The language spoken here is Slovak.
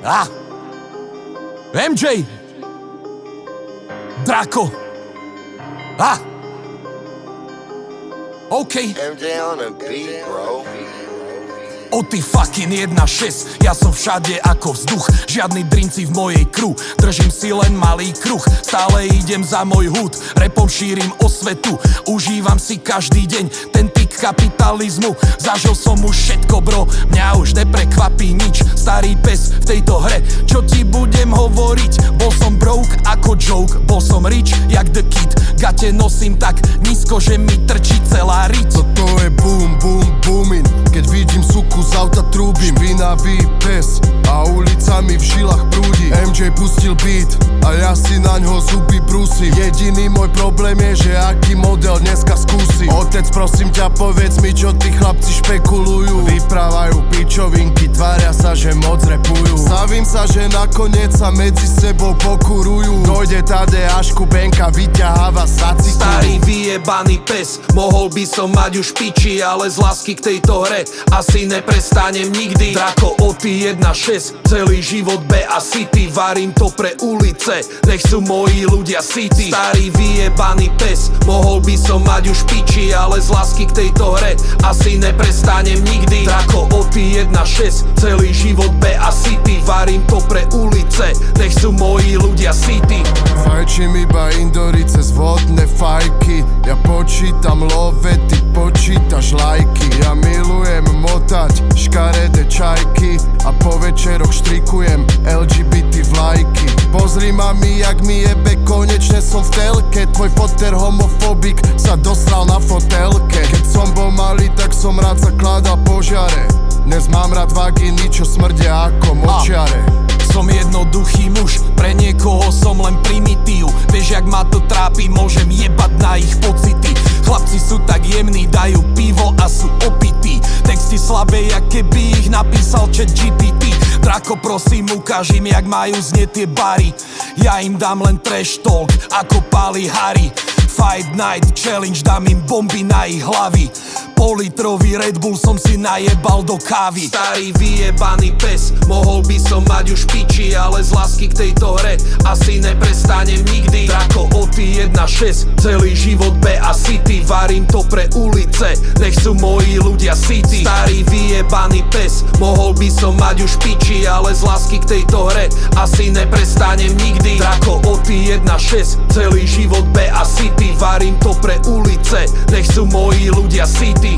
A MJ Draco A OK MJ on the beat, bro. O ty fucking 1.6, ja som všade ako vzduch. Žiadny drinci v mojej crew, držím si len malý kruh. Stále idem za môj hud, rapom šírim osvetu. Užívam si každý deň ten tik kapitalizmu. Zažil som už všetko, bro, mňa už neprekvapí nič. Starý pes v tejto hre, čo ti budem hovoriť? Bol som broke ako joke, bol som rich jak the kid. Gate nosím tak nízko, že mi trčí celá riť. Toto je boom, boom, boomin'. Keď vidím suku z auta trúbim. Špinavý pes a ulica mi v žilách prúdi. MJ pustil beat a ja si naňho zuby brúsim. Jediný môj problém je, že aký model dneska skúsim. Otec, prosím ťa, povedz mi, čo tí chlapci špekulujú. Vyprávajú pičovinky, tvária sa, že moc repujú. Stavím sa, že nakoniec sa medzi sebou pokurujú. Dojde tade až ku Benka, vyťaháva sacikujú. Starý vyjebaný pes, mohol by som mať už piči, ale z lásky k tejto hre asi neprestanem nikdy. Draco Oty 1.6, celý život B a City. Varím to pre ulice, nech sú moji ľudia city. Starý vyjebaný pes, mohol by som mať už piči, ale z lásky k tejto hre asi neprestanem nikdy. Draco Oty 1.6, celý život B a City. Varím to pre ulice, nech sú moji ľudia city. Fajčím iba indory cez vodné fajky. Ja počítam love, ty počítaš lajky. Ja milujem motať škaredé čajky a po večeroch štrikujem LGBT vlajky. Pozri mami, jak mi jebe, konečne som v telke. Tvoj foter homofobik sa dostal na fotelke. Keď som bol malý, tak som rád zakladal požiare. Dnes mám rád vaginy, čo smrdia ako močiare. Som jednoduchý muž, pre niekoho som len primitív. Vieš, jak ma to trápi, môžem jebať na ich pocity. Chlapci sú tak jemní, dajú pivo a sú opití. Texty slabé, jak keby ich napísal ChatGPT. Draco, prosím, ukáž im, jak majú znieť tie bary. Ja im dám len trash talk, ako Pali Harry. Fight Night Challenge, dám im bomby na ich hlavy. Politrový Red Bull som si najebal do kávy. Starý vyjebaný pes, mohol by som mať už piči, ale z lásky k tejto hre asi neprestanem nikdy. Draco Oty 1.6, celý život B a City. Varím to pre ulice, nech sú moji ľudia city. Starý vyjebaný pes, mohol by som mať už piči, ale z lásky k tejto hre asi neprestanem nikdy. Draco Oty 1.6, celý život B a City. Varím to pre ulice, nech sú moji ľudia city.